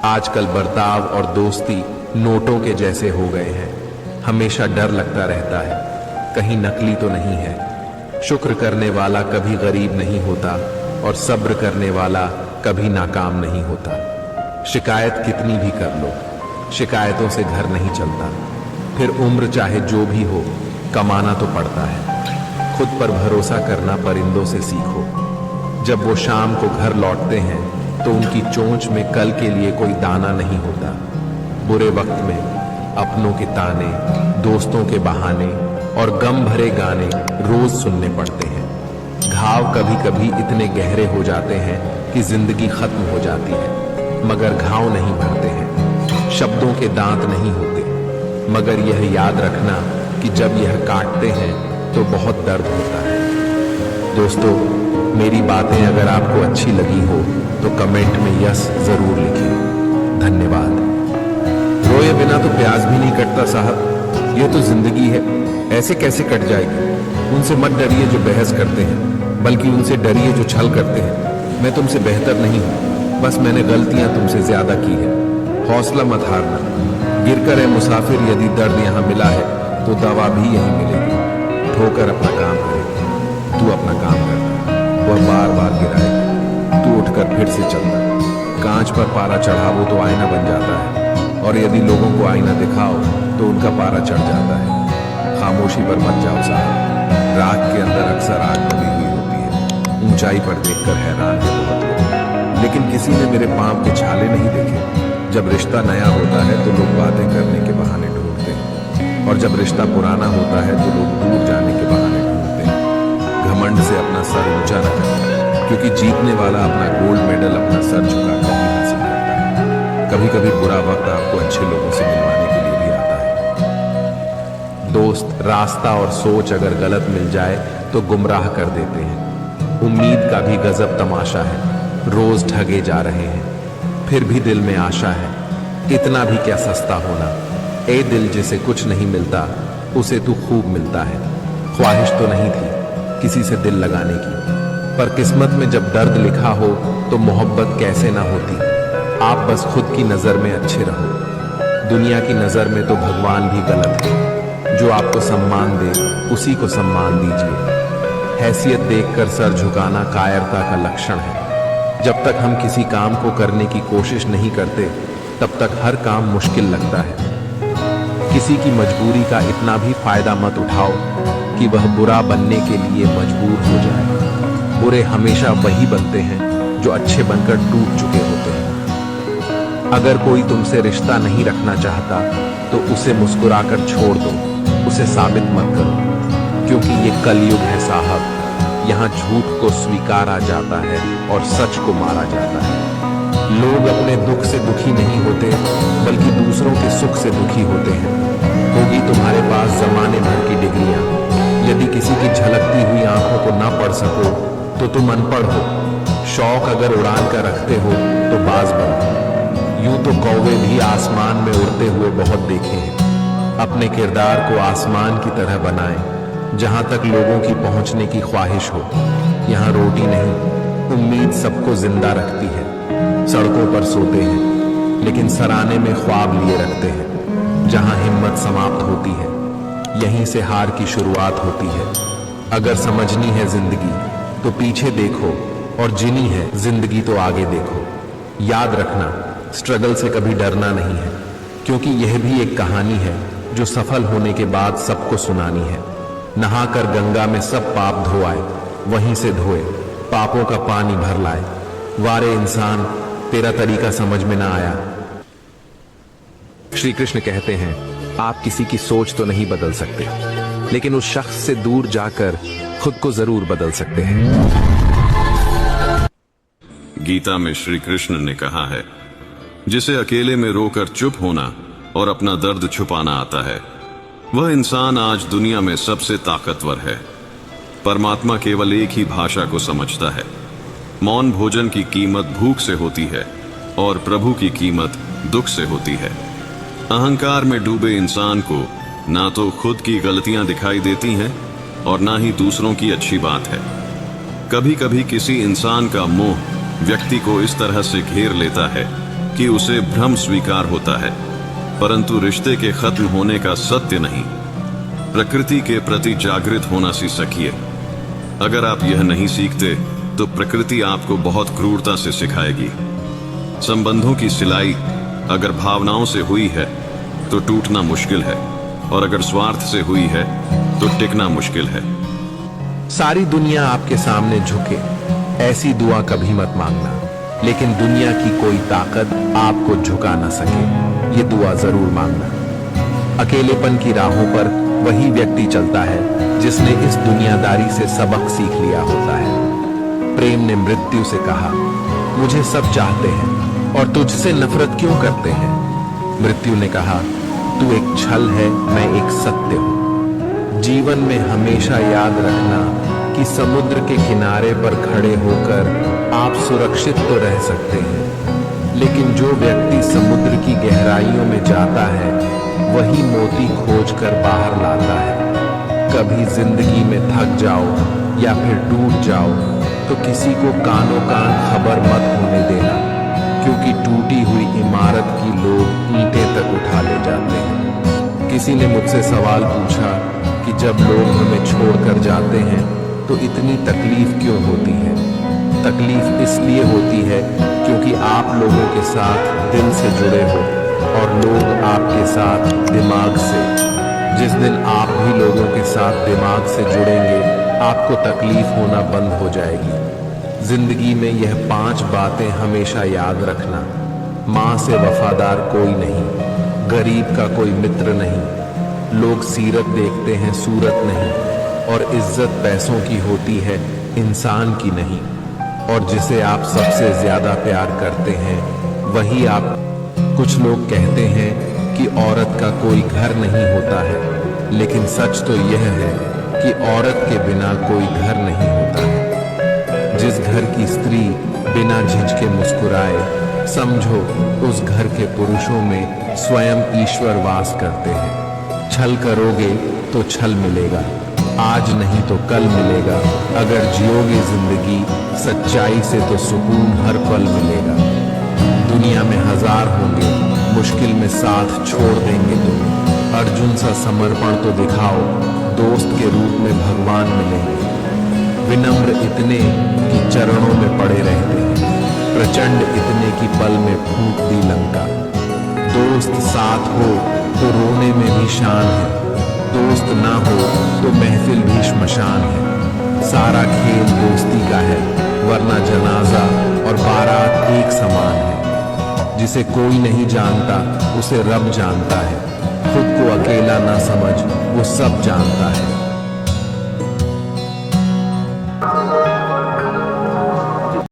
आजकल बर्ताव और दोस्ती नोटों के जैसे हो गए हैं। हमेशा डर लगता रहता है, कहीं नकली तो नहीं है। शुक्र करने वाला कभी गरीब नहीं होता और सब्र करने वाला कभी नाकाम नहीं होता। शिकायत कितनी भी कर लो, शिकायतों से घर नहीं चलता। फिर उम्र चाहे जो भी हो, कमाना तो पड़ता है। खुद पर भरोसा करना परिंदों से सीखो। जब वो शाम को घर लौटते हैं तो उनकी चोंच में कल के लिए कोई दाना नहीं होता। बुरे वक्त में अपनों के ताने, दोस्तों के बहाने और गम भरे गाने रोज सुनने पड़ते हैं। घाव कभी कभी इतने गहरे हो जाते हैं कि जिंदगी खत्म हो जाती है, मगर घाव नहीं भरते हैं। शब्दों के दांत नहीं होते, मगर यह याद रखना कि जब यह काटते हैं तो बहुत दर्द होता है। दोस्तों, मेरी बातें अगर आपको अच्छी लगी हो तो कमेंट में यस जरूर लिखें। धन्यवाद। रोए बिना तो प्याज भी नहीं कटता साहब, ये तो जिंदगी है, ऐसे कैसे कट जाएगी। उनसे मत डरिए जो बहस करते हैं, बल्कि उनसे डरिए जो छल करते हैं। मैं तुमसे बेहतर नहीं हूं, बस मैंने गलतियां तुमसे ज्यादा की है। हौसला मत हारना, गिरकर है मुसाफिर, यदि दर्द यहां मिला है तो दवा भी यहीं मिलेगी। ठोकर अपना काम करेगी, तू अपना काम करना, वह बार बार गिराएगी, तू उठकर फिर से चलना। कांच पर पारा चढ़ावो तो आईना बन जाता है, और यदि लोगों को आईना दिखाओ तो उनका पारा चढ़ जाता है। खामोशी पर मत जाओ साहब, राख के अंदर अक्सर आग दबी हुई होती है। ऊंचाई पर देखकर हैरान है बहुत लोग, लेकिन किसी ने मेरे पांव के छाले नहीं देखे। जब रिश्ता नया होता है तो लोग बातें करने के बहाने ढूंढते हैं, और जब रिश्ता पुराना होता है तो लोग दूर जाने के बहाने ढूंढते हैं। घमंड से अपना सर ऊंचा न करना, क्योंकि जीतने वाला अपना गोल्ड मेडल अपना सर झुकाकर ही हासिल करता है। कभी कभी बुरा वक्त आपको अच्छे लोगों से मिलवाने के लिए भी आता है। दोस्त, रास्ता और सोच अगर गलत मिल जाए तो गुमराह कर देते हैं। उम्मीद का भी गजब तमाशा है, रोज ठगे जा रहे हैं, फिर भी दिल में आशा है। इतना भी क्या सस्ता होना, ए दिल जिसे कुछ नहीं मिलता उसे तू खूब मिलता है। ख्वाहिश तो नहीं थी किसी से दिल लगाने की, पर किस्मत में जब दर्द लिखा हो तो मोहब्बत कैसे ना होती। आप बस खुद की नजर में अच्छे रहो, दुनिया की नजर में तो भगवान भी गलत है। जो आपको सम्मान दे उसी को सम्मान दीजिए। हैसियत देखकर सर झुकाना कायरता का लक्षण है। जब तक हम किसी काम को करने की कोशिश नहीं करते तब तक हर काम मुश्किल लगता है। किसी की मजबूरी का इतना भी फायदा मत उठाओ कि वह बुरा बनने के लिए मजबूर हो जाए। बुरे हमेशा वही बनते हैं जो अच्छे बनकर टूट चुके होते हैं। अगर कोई तुमसे रिश्ता नहीं रखना चाहता तो उसे मुस्कुराकर छोड़ दो, उसे साबित मत करो, क्योंकि ये कलयुग है साहब। यहाँ झूठ को स्वीकारा जाता है और सच को मारा जाता है। लोग अपने दुख से दुखी नहीं होते, बल्कि दूसरों के सुख से दुखी होते हैं। होगी तुम्हारे पास जमाने भर की डिग्रियां, यदि किसी की झलकती हुई आंखों को ना पढ़ सको तो तुम अनपढ़ हो। शौक अगर उड़ान का रखते हो तो बाज बनो। यूं तो कौवे भी आसमान में उड़ते हुए बहुत देखे हैं। अपने किरदार को आसमान की तरह बनाएं, जहां तक लोगों की पहुंचने की ख्वाहिश हो। यहाँ रोटी नहीं, उम्मीद सबको जिंदा रखती है। सड़कों पर सोते हैं, लेकिन सराने में ख्वाब लिए रखते हैं। जहां हिम्मत समाप्त होती है, यहीं से हार की शुरुआत होती है। अगर समझनी है जिंदगी तो पीछे देखो, और जिनी है जिंदगी तो आगे देखो। याद रखना, स्ट्रगल से कभी डरना नहीं है, क्योंकि यह भी एक कहानी है जो सफल होने के बाद सबको सुनानी है। नहाकर गंगा में सब पाप धोआए, वहीं से धोए पापों का पानी भर लाए। वारे इंसान, तेरा तरीका समझ में ना आया। श्री कृष्ण कहते हैं, आप किसी की सोच तो नहीं बदल सकते, लेकिन उस शख्स से दूर जाकर खुद को जरूर बदल सकते हैं। गीता में श्री कृष्ण ने कहा है, जिसे अकेले में रोकर चुप होना और अपना दर्द छुपाना आता है, वह इंसान आज दुनिया में सबसे ताकतवर है। परमात्मा केवल एक ही भाषा को समझता है। मौन भोजन की कीमत भूख से होती है और प्रभु की कीमत दुख से होती है। अहंकार में डूबे इंसान को ना तो खुद की गलतियां दिखाई देती हैं और ना ही दूसरों की अच्छी बात है। कभी कभी किसी इंसान का मोह व्यक्ति को इस तरह से घेर लेता है कि उसे भ्रम स्वीकार होता है, परंतु रिश्ते के खत्म होने का सत्य नहीं। प्रकृति के प्रति जागृत होना सीखिए। अगर आप यह नहीं सीखते तो प्रकृति आपको बहुत क्रूरता से सिखाएगी। संबंधों की सिलाई अगर भावनाओं से हुई है तो टूटना मुश्किल है, और अगर स्वार्थ से हुई है तो टिकना मुश्किल है। सारी दुनिया आपके सामने झुके, ऐसी दुआ कभी मत मांगना। लेकिन दुनिया की कोई ताकत आपको झुका ना सके, ये दुआ जरूर मांगना। अकेलेपन की राहों पर वही व्यक्ति चलता है जिसने इस दुनियादारी से सबक सीख लिया होता है। प्रेम ने मृत्यु से कहा, मुझे सब चाहते हैं और तुझसे नफरत क्यों करते हैं? मृत्यु ने कहा, तू एक छल है, मैं एक सत्य हूं। जीवन में हमेशा याद रखना कि समुद्र के किनारे पर खड़े होकर आप सुरक्षित तो रह सकते हैं, लेकिन जो व्यक्ति समुद्र की गहराइयों में जाता है वही मोती खोजकर बाहर लाता है। कभी जिंदगी में थक जाओ या फिर टूट जाओ तो किसी को कानों कान खबर मत होने देना, क्योंकि टूटी हुई इमारत की लोग ईंटें तक उठा ले जाते हैं। किसी ने मुझसे सवाल पूछा कि जब लोग हमें छोड़कर जाते हैं तो इतनी तकलीफ क्यों होती है? तकलीफ इसलिए होती है क्योंकि आप लोगों के साथ दिल से जुड़े हो और लोग आपके साथ दिमाग से। जिस दिन आप भी लोगों के साथ दिमाग से जुड़ेंगे, आपको तकलीफ होना बंद हो जाएगी। जिंदगी में यह 5 बातें हमेशा याद रखना। माँ से वफादार कोई नहीं, गरीब का कोई मित्र नहीं, लोग सीरत देखते हैं सूरत नहीं, और इज्जत पैसों की होती है इंसान की नहीं। और जिसे आप सबसे ज्यादा प्यार करते हैं वही आप। कुछ लोग कहते हैं कि औरत का कोई घर नहीं होता है, लेकिन सच तो यह है कि औरत के बिना कोई घर नहीं होता है। जिस घर की स्त्री बिना झिझके मुस्कुराए, समझो उस घर के पुरुषों में स्वयं ईश्वर वास करते हैं। छल करोगे तो छल मिलेगा, आज नहीं तो कल मिलेगा। अगर जियोगे जिंदगी सच्चाई से तो सुकून हर पल मिलेगा। दुनिया में 1000 होंगे, मुश्किल में साथ छोड़ देंगे तुम। अर्जुन सा समर्पण तो दिखाओ, दोस्त के रूप में भगवान मिलेंगे। विनम्र इतने कि चरणों में पड़े रहते हैं, प्रचंड इतने की पल में फूंक दी लंका। दोस्त साथ हो तो रोने में भी शान है, दोस्त ना हो तो महफिल भी श्मशान है। सारा खेल दोस्ती का है, वरना जनाजा और बारात एक समान है। जिसे कोई नहीं जानता उसे रब जानता है, खुद को अकेला ना समझ, वो सब जानता है।